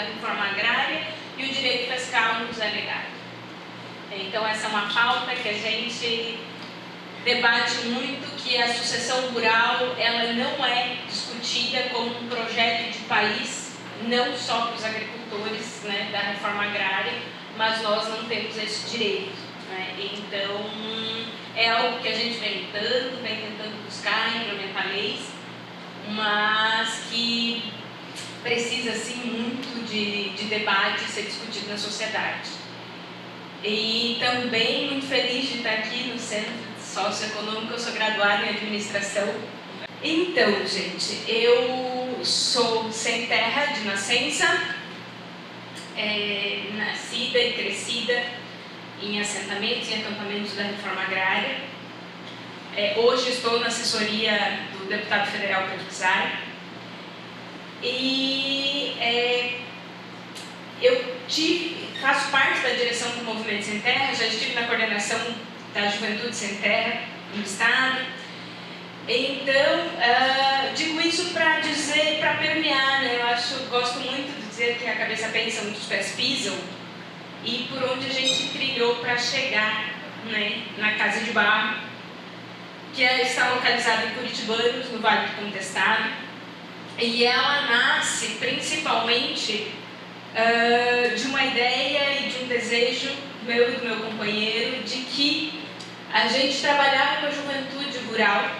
reforma agrária e o direito fiscal nos é negado. Então essa é uma pauta que a gente debate muito, que a sucessão rural ela não é discutida como um projeto de país, não só para os agricultores, né, da reforma agrária, mas nós não temos esse direito, né? Então é algo que a gente vem tentando buscar, implementar leis, mas que precisa sim muito de debate e ser discutido na sociedade. E também muito feliz de estar aqui no Centro Socioeconômico, eu sou graduada em Administração. Então, gente, eu sou sem terra de nascença, nascida e crescida em assentamentos e acampamentos da reforma agrária. Hoje estou na assessoria do deputado federal Pedro Czar. E eu faço parte da direção do Movimento Sem Terra, já estive na coordenação da Juventude Sem Terra no Estado. Então, digo isso para dizer, para permear, né? Gosto muito de dizer que a cabeça pensa onde os pés pisam e por onde a gente trilhou para chegar, né, na Casa de Barro, que está localizada em Curitibanos, no Vale do Contestado, e ela nasce principalmente de uma ideia e de um desejo meu e do meu companheiro de que a gente trabalhava com a juventude rural,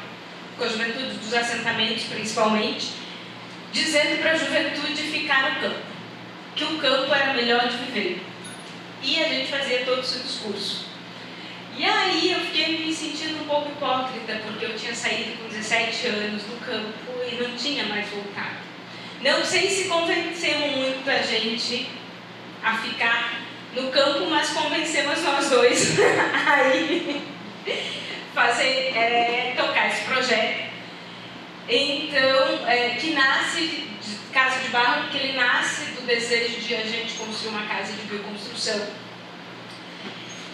com a juventude dos assentamentos principalmente, dizendo para a juventude ficar no campo, que o campo era melhor de viver. E a gente fazia todo esse discurso. E aí eu fiquei me sentindo um pouco hipócrita, porque eu tinha saído com 17 anos do campo e não tinha mais voltado. Não sei se convencemos muito a gente a ficar no campo, mas convencemos nós dois aí tocar esse projeto. Então, que nasce de Casa de Barro, porque ele nasce do desejo de a gente construir uma casa de bioconstrução.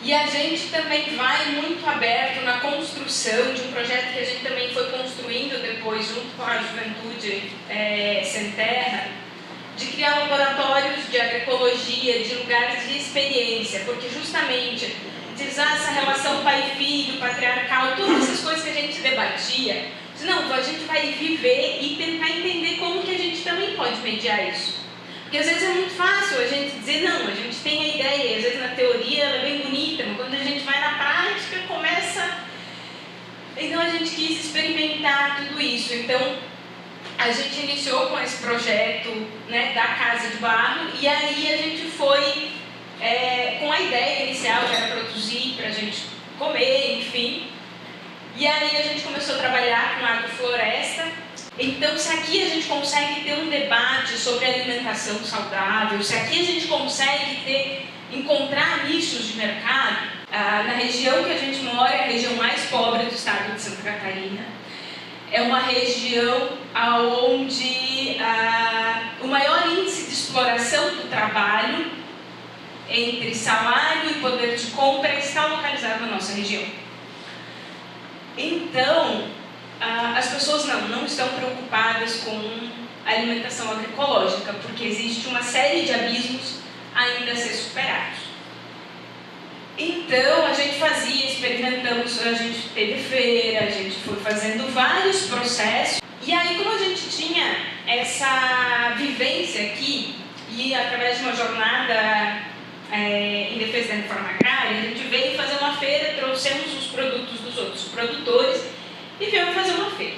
E a gente também vai muito aberto na construção de um projeto que a gente também foi construindo depois, junto com a Juventude Sem Terra, de criar laboratórios de agroecologia, de lugares de experiência, porque justamente essa relação pai-filho, patriarcal, todas essas coisas que a gente debatia, não, a gente vai viver e tentar entender como que a gente também pode mediar isso. Porque às vezes é muito fácil a gente dizer, não, a gente tem a ideia, às vezes na teoria ela é bem bonita, mas quando a gente vai na prática, começa... Então a gente quis experimentar tudo isso. Então a gente iniciou com esse projeto, né, da Casa de Barro, e aí a gente foi com a ideia inicial, que era produzir para a gente comer, enfim. E aí a gente começou a trabalhar com agrofloresta. Então, se aqui a gente consegue ter um debate sobre alimentação saudável, se aqui a gente consegue encontrar nichos de mercado, na região que a gente mora, é a região mais pobre do estado de Santa Catarina. É uma região onde o maior índice de exploração do trabalho entre salário e poder de compra está localizado na nossa região. Então, as pessoas não estão preocupadas com a alimentação agroecológica, porque existe uma série de abismos ainda a ser superados. Então, a gente experimentamos, a gente teve feira, a gente foi fazendo vários processos, e aí como a gente tinha essa vivência aqui, e através de uma jornada em defesa da reforma agrária, a gente veio fazer uma feira, trouxemos os produtos dos outros produtores, e viemos fazer uma feira.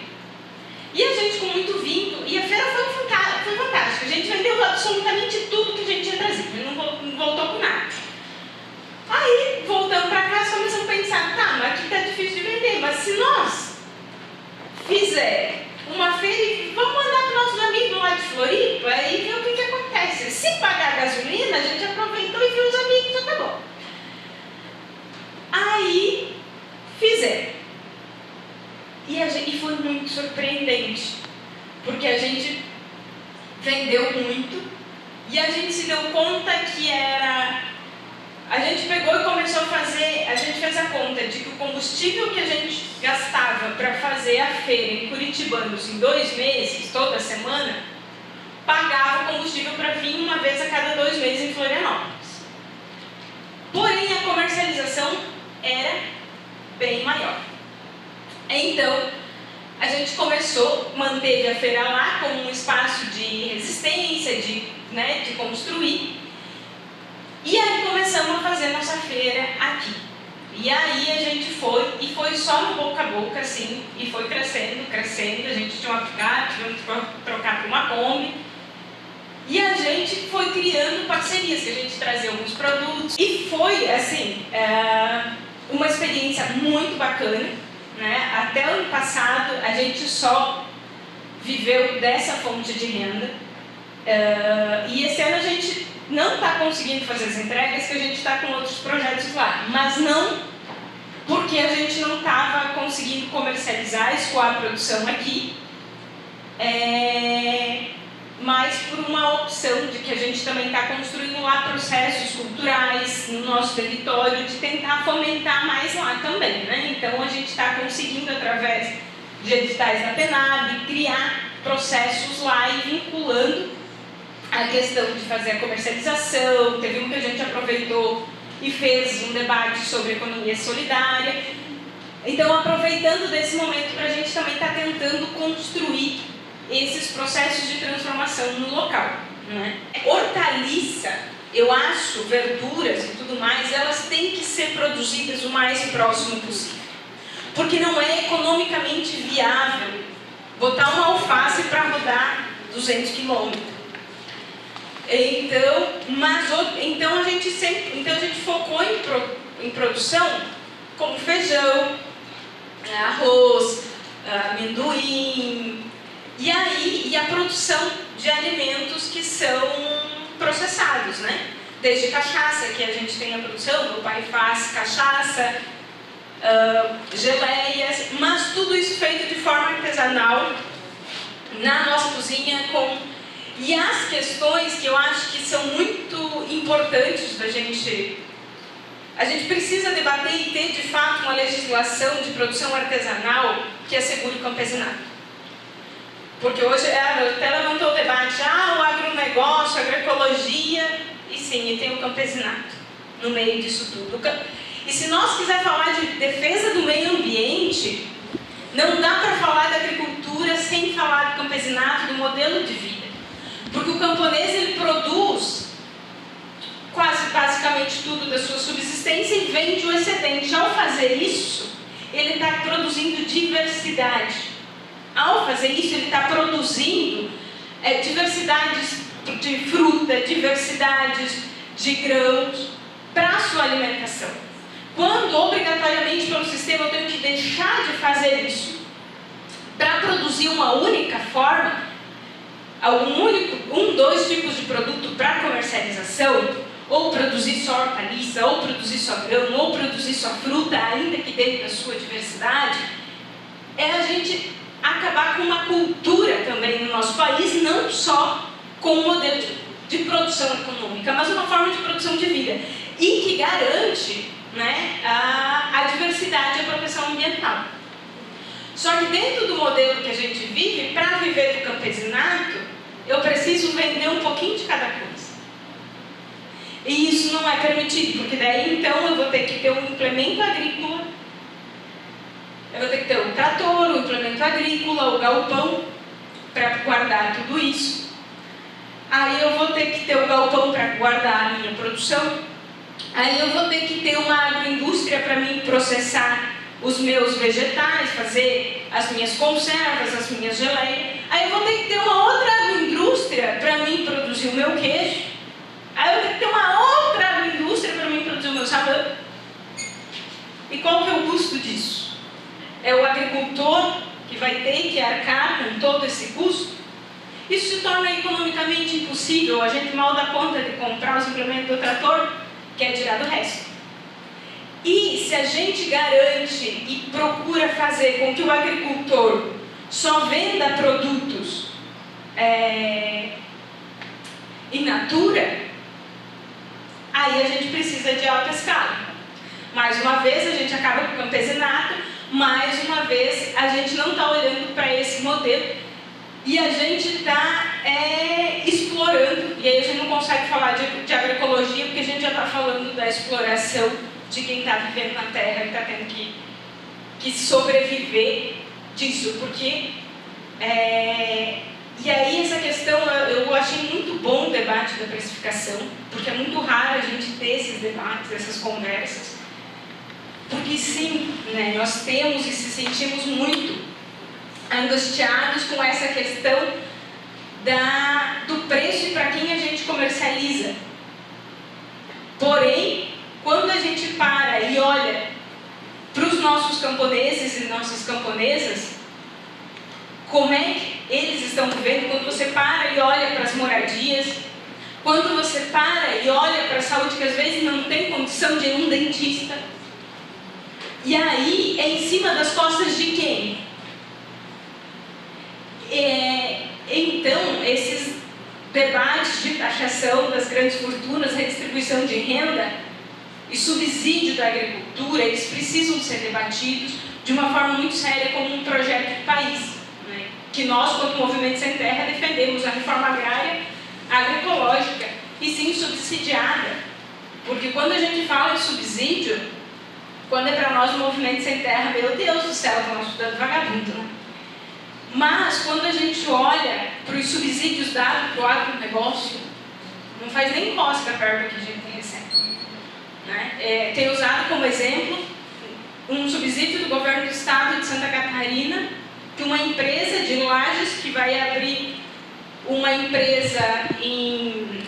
E a gente com muito vinho, e a feira foi fantástica. A gente vendeu absolutamente tudo que a gente tinha trazido, não voltou com nada. Aí, voltando para casa, começamos a pensar, tá, mas aqui está difícil de vender, mas se nós fizer uma feira e vamos mandar para nossos amigos lá de Floripa e ver o que acontece. Se pagar gasolina, a gente aproveitou e viu os amigos, já tá bom. Aí, fizeram. E foi muito surpreendente, porque a gente vendeu muito e a gente se deu conta que a gente pegou e começou a fazer, a gente fez a conta de que o combustível que a gente gastava para fazer a feira em Curitibanos em 2 meses, toda semana, pagava combustível para vir uma vez a cada 2 meses em Florianópolis. Porém, a comercialização era bem maior. Então, a gente manteve a feira lá como um espaço de resistência, de construir. E aí começamos a fazer nossa feira aqui. E aí a gente foi só no boca a boca, assim, e foi crescendo. A gente tinha uma picape, tivemos que trocar por uma Kombi. E a gente foi criando parcerias, que a gente trazia alguns produtos. E foi, assim, uma experiência muito bacana, né? Até o ano passado, a gente só viveu dessa fonte de renda. E esse ano a gente não está conseguindo fazer as entregas, que a gente está com outros projetos lá. Mas não porque a gente não estava conseguindo comercializar, escoar a produção aqui. Mas por uma opção de que a gente também está construindo lá processos culturais no nosso território, de tentar fomentar mais lá também, né? Então a gente está conseguindo, através de editais da PENAB, criar processos lá e vinculando a questão de fazer a comercialização. Teve um que a gente aproveitou e fez um debate sobre economia solidária. Então, aproveitando desse momento para a gente também estar tentando construir esses processos de transformação no local, né? Hortaliça, eu acho, verduras e tudo mais, elas têm que ser produzidas o mais próximo possível. Porque não é economicamente viável botar uma alface para rodar 200 quilômetros. Então a gente focou em produção como feijão, arroz, amendoim, e a produção de alimentos que são processados, né? Desde cachaça, que a gente tem a produção, meu pai faz cachaça, geleias, mas tudo isso feito de forma artesanal na nossa cozinha. E as questões que eu acho que são muito importantes da gente... A gente precisa debater e ter, de fato, uma legislação de produção artesanal que assegure o campesinato. Porque hoje até levantou o debate, o agronegócio, a agroecologia, e sim, e tem o campesinato no meio disso tudo. E se nós quisermos falar de defesa do meio ambiente, não dá para falar da agricultura sem falar do campesinato, do modelo de vida. Porque o camponês, ele produz quase basicamente tudo da sua subsistência e vende o excedente. Ao fazer isso, ele está produzindo diversidade. Ao fazer isso, ele está produzindo diversidades de fruta, diversidades de grãos para a sua alimentação. Quando, obrigatoriamente, pelo sistema, eu tenho que deixar de fazer isso para produzir uma única forma, dois tipos de produto para comercialização, ou produzir só hortaliça, ou produzir só grão, ou produzir só fruta, ainda que dentro da sua diversidade, é a gente acabar com uma cultura também no nosso país, não só com um modelo de produção econômica, mas uma forma de produção de vida, e que garante, né, a diversidade e a proteção ambiental. Só que dentro do modelo que a gente vive, para viver do campesinato, eu preciso vender um pouquinho de cada coisa. E isso não é permitido, porque daí então eu vou ter que ter um implemento agrícola, eu vou ter que ter o trator, o implemento agrícola, o galpão para guardar tudo isso. Aí eu vou ter que ter o galpão para guardar a minha produção. Aí eu vou ter que ter uma agroindústria para mim processar os meus vegetais, fazer as minhas conservas, as minhas geleias. Aí eu vou ter que ter uma outra agroindústria para mim produzir o meu queijo. Aí eu vou ter que ter uma outra agroindústria para mim produzir o meu sabão. E qual que é o custo disso? É o agricultor que vai ter que arcar com todo esse custo? Isso se torna economicamente impossível. A gente mal dá conta de comprar os implementos do trator, quer tirar do resto. E se a gente garante e procura fazer com que o agricultor só venda produtos in natura, aí a gente precisa de alta escala. Mais uma vez a gente acaba com o campesinato, mais uma vez a gente não está olhando para esse modelo e a gente está explorando, e aí a gente não consegue falar de agroecologia porque a gente já está falando da exploração de quem está vivendo na terra e está tendo que sobreviver disso, porque e aí essa questão, eu achei muito bom o debate da precificação, porque é muito raro a gente ter esses debates, essas conversas, porque sim, né, nós temos e se sentimos muito angustiados com essa questão do preço e para quem a gente comercializa. Porém, quando a gente para e olha para os nossos camponeses e nossas camponesas, como é que eles estão vivendo, quando você para e olha para as moradias, quando você para e olha para a saúde, que às vezes não tem condição de ir num dentista, e aí é em cima das costas de quem? Então, esses debates de taxação das grandes fortunas, redistribuição de renda e subsídio da agricultura, eles precisam ser debatidos de uma forma muito séria como um projeto de país, né? Que nós, quanto Movimento Sem Terra, defendemos a reforma agrária agroecológica e sim subsidiada, porque quando a gente fala de subsídio, quando é para nós o Movimento Sem Terra, meu Deus do céu, estamos estudando vagabundo, né? Mas quando a gente olha para os subsídios dados para o agronegócio, não faz nem cócega perto do que a gente recebe, né? Tem usado como exemplo um subsídio do governo do estado de Santa Catarina, que uma empresa de Lages que vai abrir uma empresa em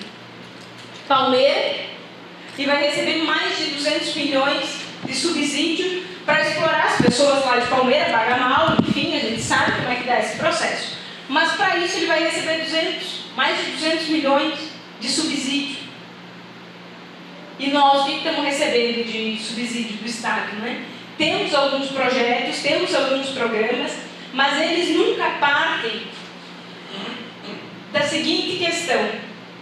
Palmeira e vai receber mais de 200 milhões de subsídio para explorar as pessoas lá de Palmeira, pagar mal, enfim, a gente sabe como é que dá esse processo. Mas para isso ele vai receber mais de 200 milhões de subsídio. E nós, o que estamos recebendo de subsídio do Estado, né? Temos alguns projetos, temos alguns programas, mas eles nunca partem da seguinte questão,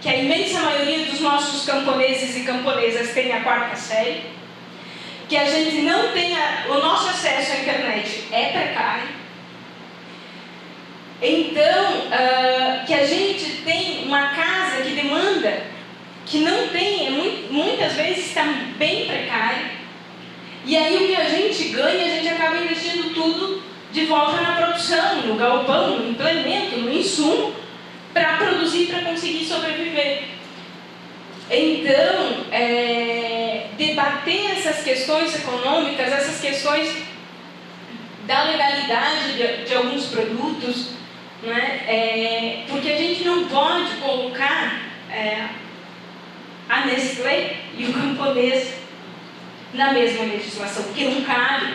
que a imensa maioria dos nossos camponeses e camponesas tem a 4ª série, que a gente não tem o nosso acesso à internet é precário, então que a gente tem uma casa que demanda, que não tem, muitas vezes está bem precário, e aí o que a gente ganha, a gente acaba investindo tudo de volta na produção, no galpão, no implemento, no insumo, para produzir, para conseguir sobreviver. Então, debater essas questões econômicas, essas questões da legalidade de alguns produtos, né? Porque a gente não pode colocar a Nestlé e o camponês na mesma legislação, porque não cabe,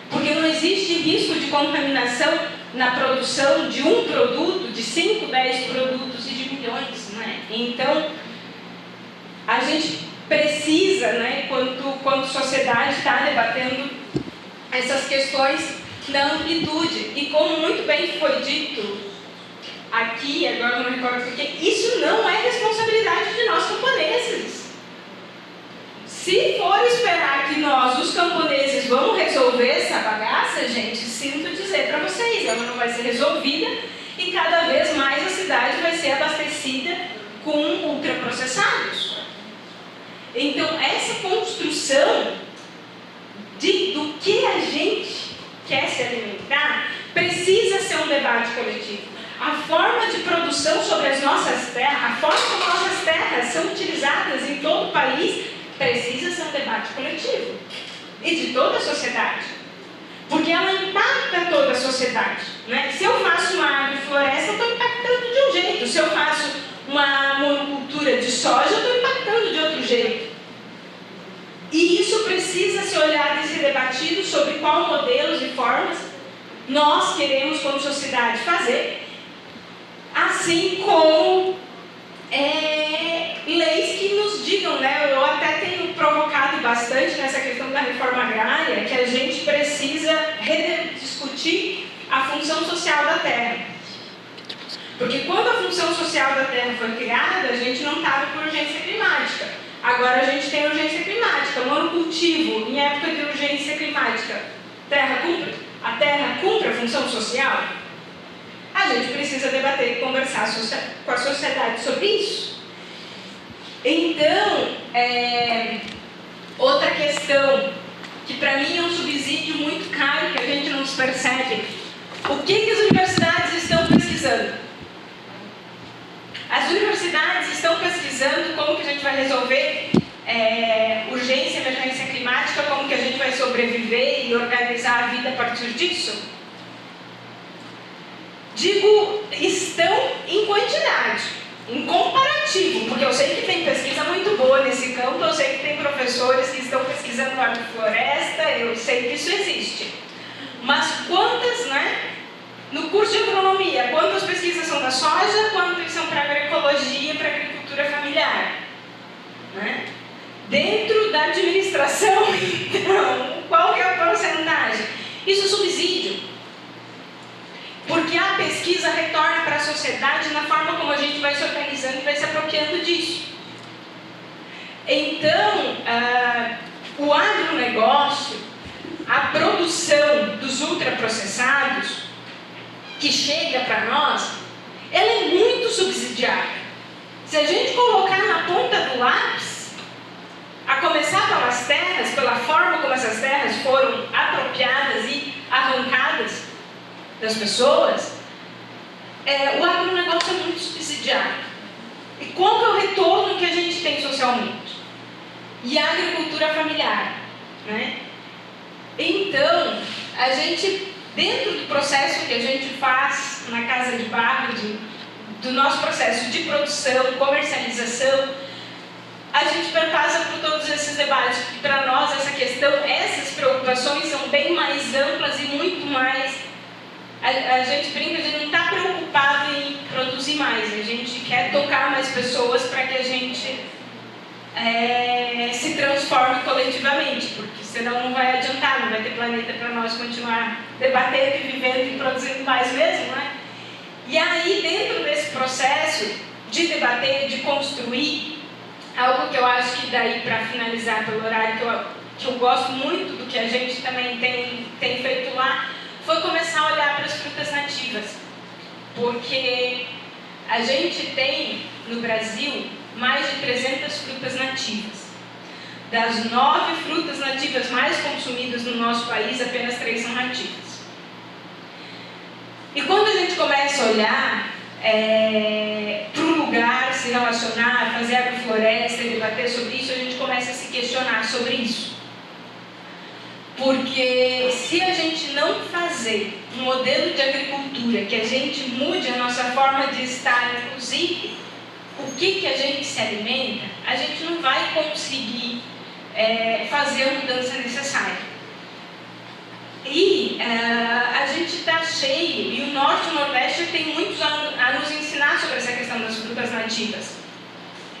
porque não existe risco de contaminação na produção de um produto, de 5, 10 produtos e de milhões, né? Então, a gente precisa, né, quando sociedade está debatendo essas questões da amplitude, e como muito bem foi dito aqui, agora não me recordo porque, isso não é responsabilidade de nós camponeses. Se for esperar que nós, os camponeses, vamos resolver essa bagaça, gente, sinto dizer para vocês, ela não vai ser resolvida e cada vez mais a cidade vai ser abastecida com ultraprocessados. Então, essa construção do que a gente quer se alimentar precisa ser um debate coletivo. A forma de produção sobre as nossas terras, a forma como nossas terras são utilizadas em todo o país, precisa ser um debate coletivo. E de toda a sociedade. Porque ela impacta toda a sociedade, né? Se eu faço uma agrofloresta, eu estou impactando de um jeito. Se eu faço uma monocultura de soja, eu estou impactando de outro jeito. E isso precisa ser olhado e ser debatido sobre qual modelos e formas nós queremos, como sociedade, fazer, assim como leis que nos digam, né? Eu até tenho provocado bastante nessa questão da reforma agrária, que a gente precisa rediscutir a função social da terra. Porque quando a função social da terra foi criada, a gente não estava por urgência climática. Agora a gente tem urgência climática. Monocultivo, em época de urgência climática, a terra cumpre a função social? a gente precisa debater e conversar com a sociedade sobre isso. Então, outra questão, que para mim é um subsídio muito caro, que a gente não se percebe. O que as universidades estão pesquisando? As universidades estão pesquisando como que a gente vai resolver urgência, emergência climática, como que a gente vai sobreviver e organizar a vida a partir disso? Digo, estão em quantidade, em comparativo, porque eu sei que tem pesquisa muito boa nesse campo, eu sei que tem professores que estão pesquisando agrofloresta, eu sei que isso existe. Mas quantas, né? No curso de agronomia, quantas pesquisas são da soja, quantas são para agroecologia, para agricultura familiar? Né? Dentro da administração, então, qual que é a porcentagem? Isso é subsídio. Porque a pesquisa retorna para a sociedade na forma como a gente vai se organizando e vai se apropriando disso. Então, o agronegócio, a produção dos ultraprocessados, que chega para nós, ela é muito subsidiada. Se a gente colocar na ponta do lápis, a começar pelas terras, pela forma como essas terras foram apropriadas e arrancadas das pessoas, o agronegócio é muito subsidiado. E qual que é o retorno que a gente tem socialmente? E a agricultura familiar, né? Então, a gente, dentro do processo que a gente faz na Casa de Barro, do nosso processo de produção, comercialização, a gente perpassa por todos esses debates. E para nós, essa questão, essas preocupações são bem mais amplas e muito mais. A gente brinca, a gente não está preocupado em produzir mais, a gente quer tocar mais pessoas para que a gente se transforme coletivamente, porque senão não vai adiantar, não vai ter planeta para nós continuar debatendo e vivendo e produzindo mais mesmo, né? E aí, dentro desse processo de debater, de construir, algo que eu acho que daí, para finalizar pelo horário, que eu gosto muito do que a gente também tem feito lá, foi começar a olhar para as frutas nativas. Porque a gente tem, no Brasil, mais de 300 frutas nativas. Das 9 frutas nativas mais consumidas no nosso país, apenas 3 são nativas. E quando a gente começa a olhar para o lugar, se relacionar, fazer agrofloresta e debater sobre isso, a gente começa a se questionar sobre isso. Porque se a gente não fazer um modelo de agricultura que a gente mude a nossa forma de estar, inclusive o que a gente se alimenta, a gente não vai conseguir fazer a mudança necessária. E a gente está cheio, e o Norte e o Nordeste tem muitos a nos ensinar sobre essa questão das frutas nativas.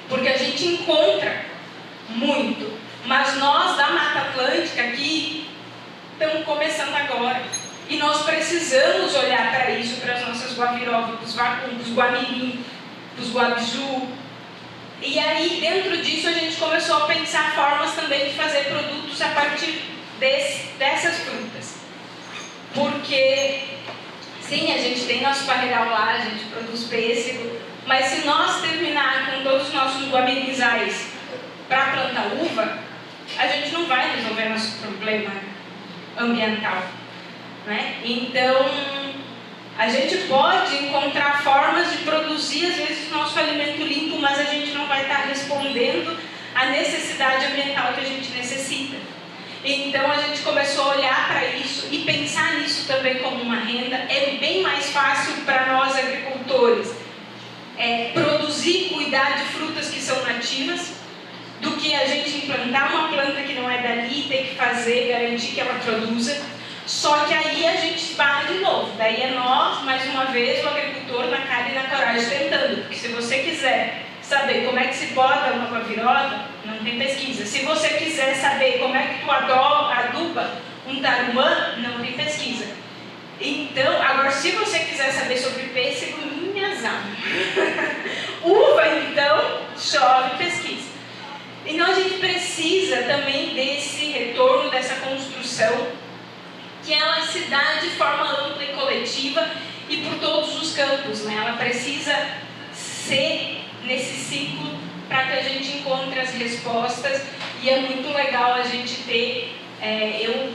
Porque a gente encontra muito, mas nós da Mata Atlântica aqui estamos começando agora. E nós precisamos olhar para isso, para as nossas guavirobas, para os vacunos, guamirim, para os guabiju. E aí, dentro disso, a gente começou a pensar formas também de fazer produtos a partir dessas frutas. Porque, sim, a gente tem nosso parreiral lá, a gente produz pêssego, mas se nós terminar com todos os nossos guamirinzais para plantar uva, a gente não vai resolver nosso problema ambiental, né? Então, a gente pode encontrar formas de produzir, às vezes, nosso alimento limpo, mas a gente não vai estar respondendo à necessidade ambiental que a gente necessita. Então, a gente começou a olhar para isso e pensar nisso também como uma renda. É bem mais fácil para nós, agricultores, produzir e cuidar de frutas que são nativas, do que a gente implantar uma planta que não é dali, ter que fazer, garantir que ela produza. Só que aí a gente esbarra de novo. Daí é nós, mais uma vez, o agricultor na cara e na coragem tentando. Porque se você quiser saber como é que se poda uma guaviroba, não tem pesquisa. Se você quiser saber como é que tu aduba um tarumã, não tem pesquisa. Então, agora, se você quiser saber sobre pêssego, minhas almas. Uva, então, chove pesquisa. Então, a gente precisa também desse retorno, dessa construção, que ela se dá de forma ampla e coletiva, e por todos os campos, né? Ela precisa ser nesse ciclo para que a gente encontre as respostas, e é muito legal a gente ter, eu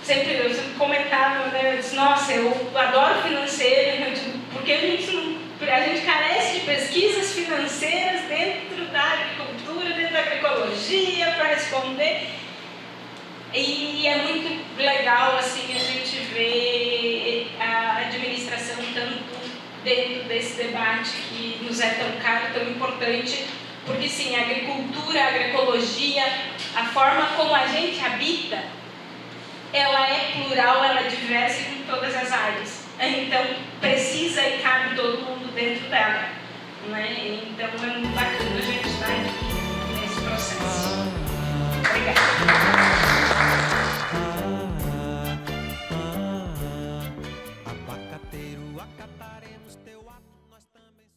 sempre comentava, né, eu disse, nossa, eu adoro financeiro, porque a gente carece de pesquisas financeiras dentro da agricultura, dentro da agroecologia, para responder, e é muito legal assim, a gente ver a administração tanto dentro desse debate que nos é tão caro, tão importante, porque sim, a agricultura, a agroecologia, a forma como a gente habita, ela é plural, ela é diversa em todas as áreas. Então, precisa e cabe todo mundo dentro dela, né? Então, é muito bacana a gente estar aqui nesse processo. Obrigada.